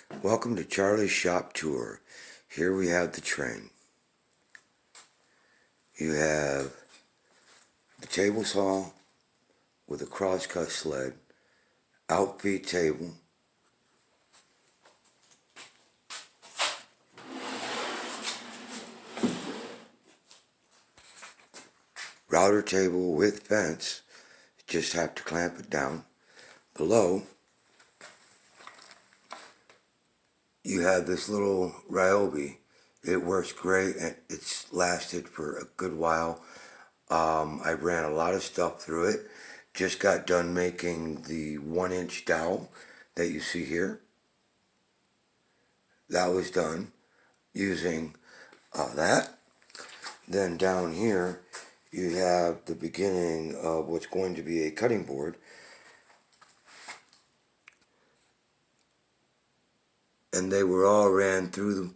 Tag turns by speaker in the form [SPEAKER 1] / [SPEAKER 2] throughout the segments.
[SPEAKER 1] Welcome to Charlie's Shop Tour. Here we have the train. You have the table saw with a crosscut sled, outfeed table, router table with fence, just have to clamp it down. Below, you have this little Ryobi. It works great and it's lasted for a good while. I ran a lot of stuff through it. Just got done making the 1-inch dowel that you see here. That was done using that. Then down here you have the beginning of what's going to be a cutting board. And they were all ran through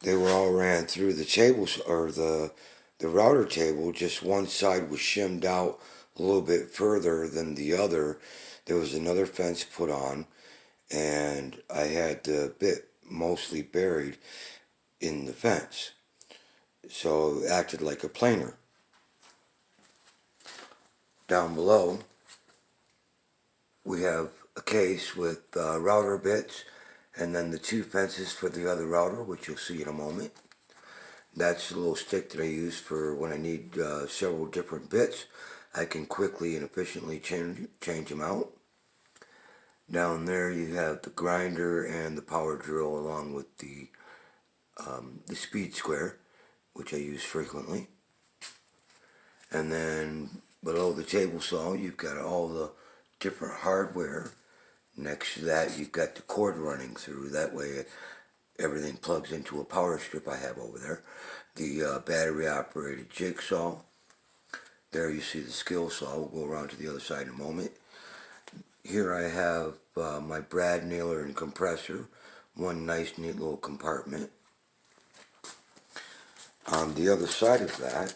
[SPEAKER 1] the tables, or the router table. Just one side was shimmed out a little bit further than the other. There was another fence put on, and I had the bit mostly buried in the fence, so it acted like a planer. Down below we have a case with router bits, and then the two fences for the other router, which you'll see in a moment. That's the little stick that I use for when I need several different bits. I can quickly and efficiently change them out. Down there you have the grinder and the power drill, along with the speed square, which I use frequently. And then below the table saw you've got all the different hardware. Next to that you've got the cord running through. That way everything plugs into a power strip I have over there. The battery operated jigsaw. There you see the skill saw. We'll go around to the other side in a moment. Here I have my brad nailer and compressor. One nice neat little compartment. On the other side of that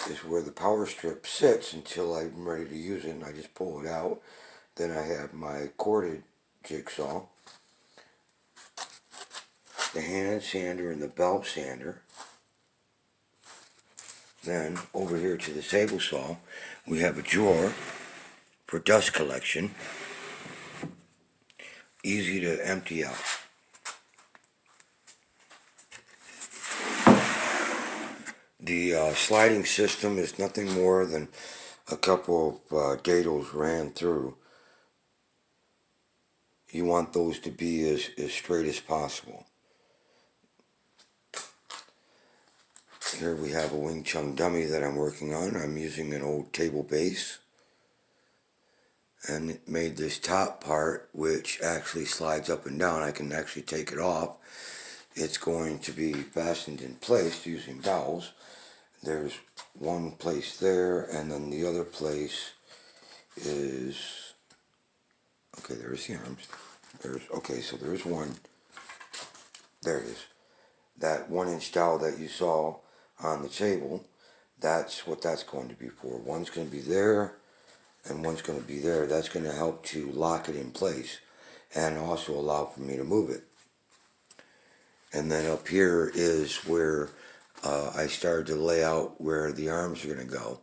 [SPEAKER 1] is where the power strip sits until I'm ready to use it, and I just pull it out. Then I have my corded jigsaw, the hand sander and the belt sander. Then over here to the table saw we have a drawer for dust collection, easy to empty out. The sliding system is nothing more than a couple of dados ran through. You want those to be as straight as possible. Here we have a Wing Chun dummy that I'm working on. I'm using an old table base, and it made this top part, which actually slides up and down. I can actually take it off. It's going to be fastened in place using dowels. There's one place there, and then the other place is, okay, there's the arms. So there's one. There it is. That 1-inch dowel that you saw on the table, that's what that's going to be for. One's going to be there, and one's going to be there. That's going to help to lock it in place, and also allow for me to move it. And then up here is where I started to lay out where the arms are going to go.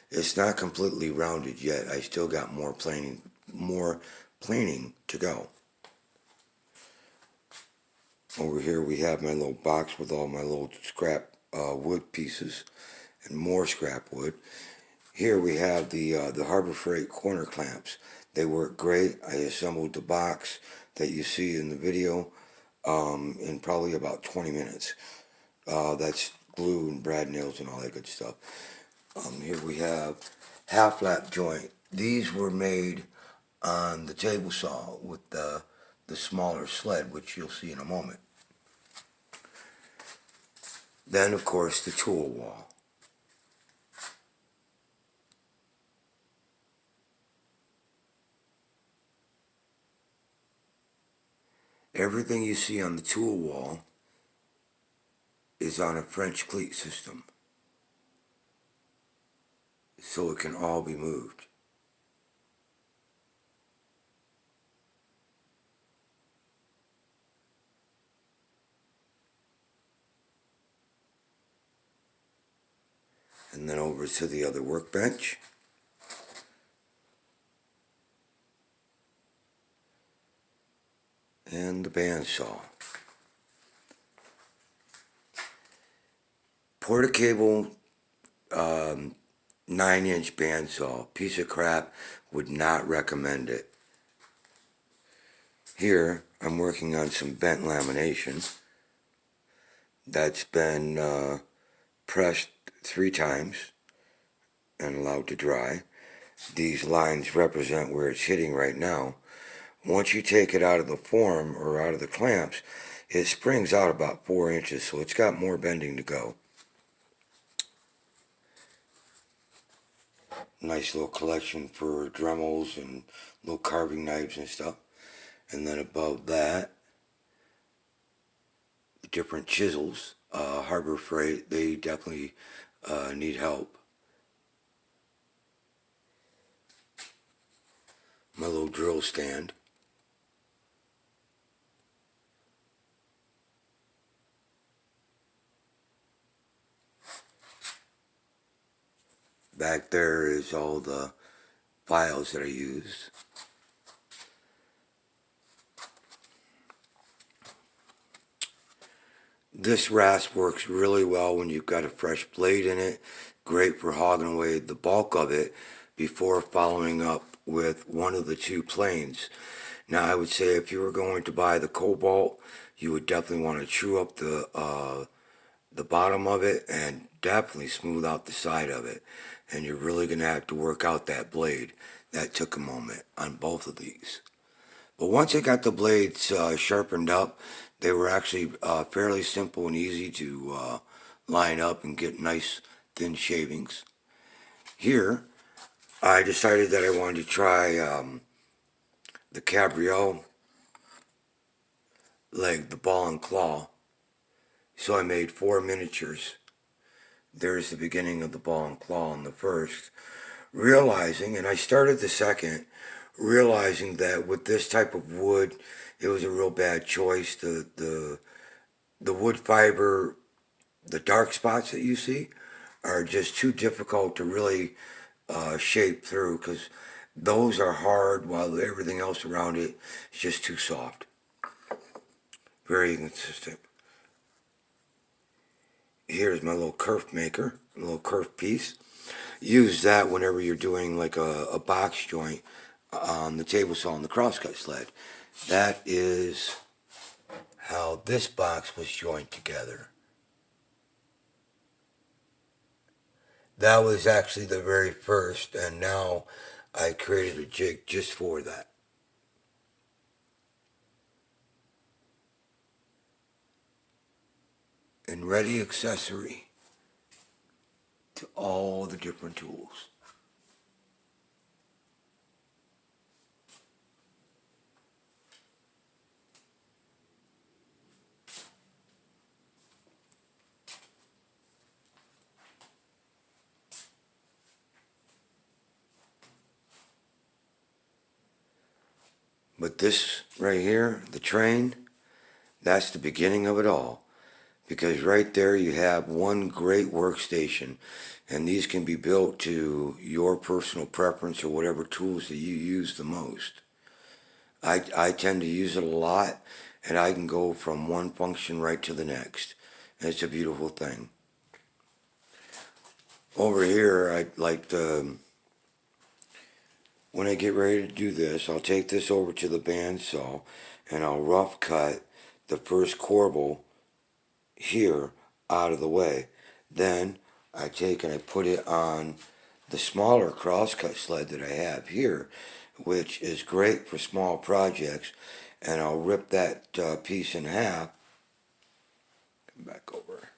[SPEAKER 1] It's not completely rounded yet. I still got more planing to go. Over here we have my little box with all my little scrap wood pieces and more scrap wood. Here we have the Harbor Freight corner clamps. They work great. I assembled the box that you see in the video in probably about 20 minutes. That's glue and brad nails and all that good stuff. Here we have half lap joint. These were made on the table saw with the smaller sled, which you'll see in a moment. Then, of course, the tool wall. Everything you see on the tool wall is on a French cleat system, so it can all be moved. And then over to the other workbench. And the bandsaw. Portacable 9-inch bandsaw. Piece of crap. Would not recommend it. Here, I'm working on some bent lamination that's been pressed 3 times and allowed to dry. These lines represent where it's hitting right now. Once you take it out of the form or out of the clamps, it springs out about 4 inches, so it's got more bending to go. Nice little collection for Dremels and little carving knives and stuff. And then above that, different chisels. Harbor Freight, they definitely need help. My little drill stand. Back there is all the files that I use. This rasp works really well when you've got a fresh blade in it. Great for hogging away the bulk of it before following up with one of the 2 planes. Now I would say if you were going to buy the Cobalt, you would definitely want to chew up the bottom of it and definitely smooth out the side of it. And you're really going to have to work out that blade. That took a moment on both of these. But once I got the blades sharpened up, they were actually fairly simple and easy to line up and get nice thin shavings. Here, I decided that I wanted to try the cabriole leg, the ball and claw. So I made 4 miniatures. There's the beginning of the ball and claw on the first. Realizing, and I started the second, realizing that with this type of wood, it was a real bad choice. The wood fiber, the dark spots that you see, are just too difficult to really shape through because those are hard while everything else around it is just too soft. Very inconsistent. Here's my little kerf maker, a little kerf piece. Use that whenever you're doing like a box joint on the table saw and the crosscut sled. That is how this box was joined together. That was actually the very first, and now I created a jig just for that. And ready accessory to all the different tools. But this right here, the train, that's the beginning of it all. Because right there you have one great workstation, and these can be built to your personal preference or whatever tools that you use the most. I tend to use it a lot, and I can go from one function right to the next. And it's a beautiful thing. Over here, I'd like to, when I get ready to do this, I'll take this over to the bandsaw, and I'll rough cut the first corbel here out of the way. Then I take and I put it on the smaller crosscut sled that I have here, which is great for small projects, and I'll rip that piece in half. Come back over.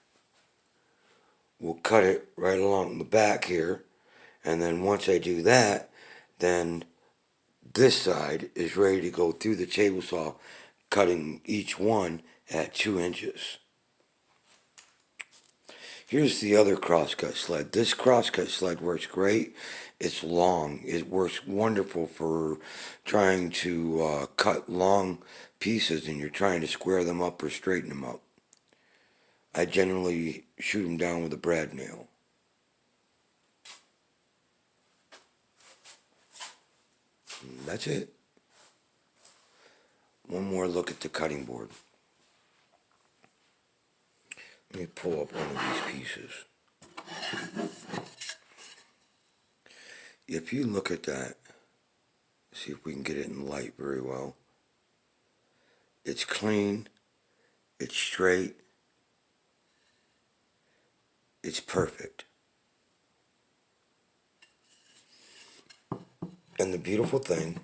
[SPEAKER 1] We'll cut it right along the back here, and then once I do that, then this side is ready to go through the table saw, cutting each one at 2 inches. Here's the other crosscut sled. This crosscut sled works great. It's long. It works wonderful for trying to cut long pieces and you're trying to square them up or straighten them up. I generally shoot them down with a brad nail. that's it. One more look at the cutting board. Let me pull up one of these pieces. If you look at that, see if we can get it in light very well. It's clean, it's straight, it's perfect. And the beautiful thing,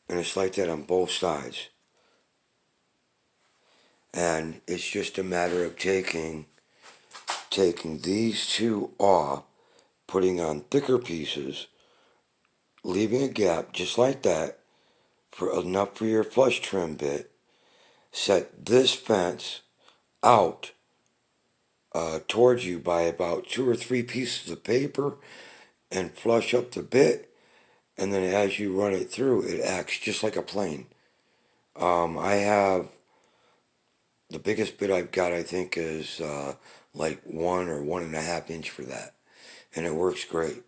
[SPEAKER 1] and it's like that on both sides. And it's just a matter of taking these two off, putting on thicker pieces, leaving a gap just like that for enough for your flush trim bit. Set this fence out towards you by about 2 or 3 pieces of paper and flush up the bit, and then as you run it through, it acts just like a plane. I have the biggest bit I've got, I think, is like 1 or 1.5 inch for that, and it works great.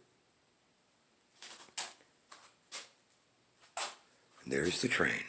[SPEAKER 1] There's the train.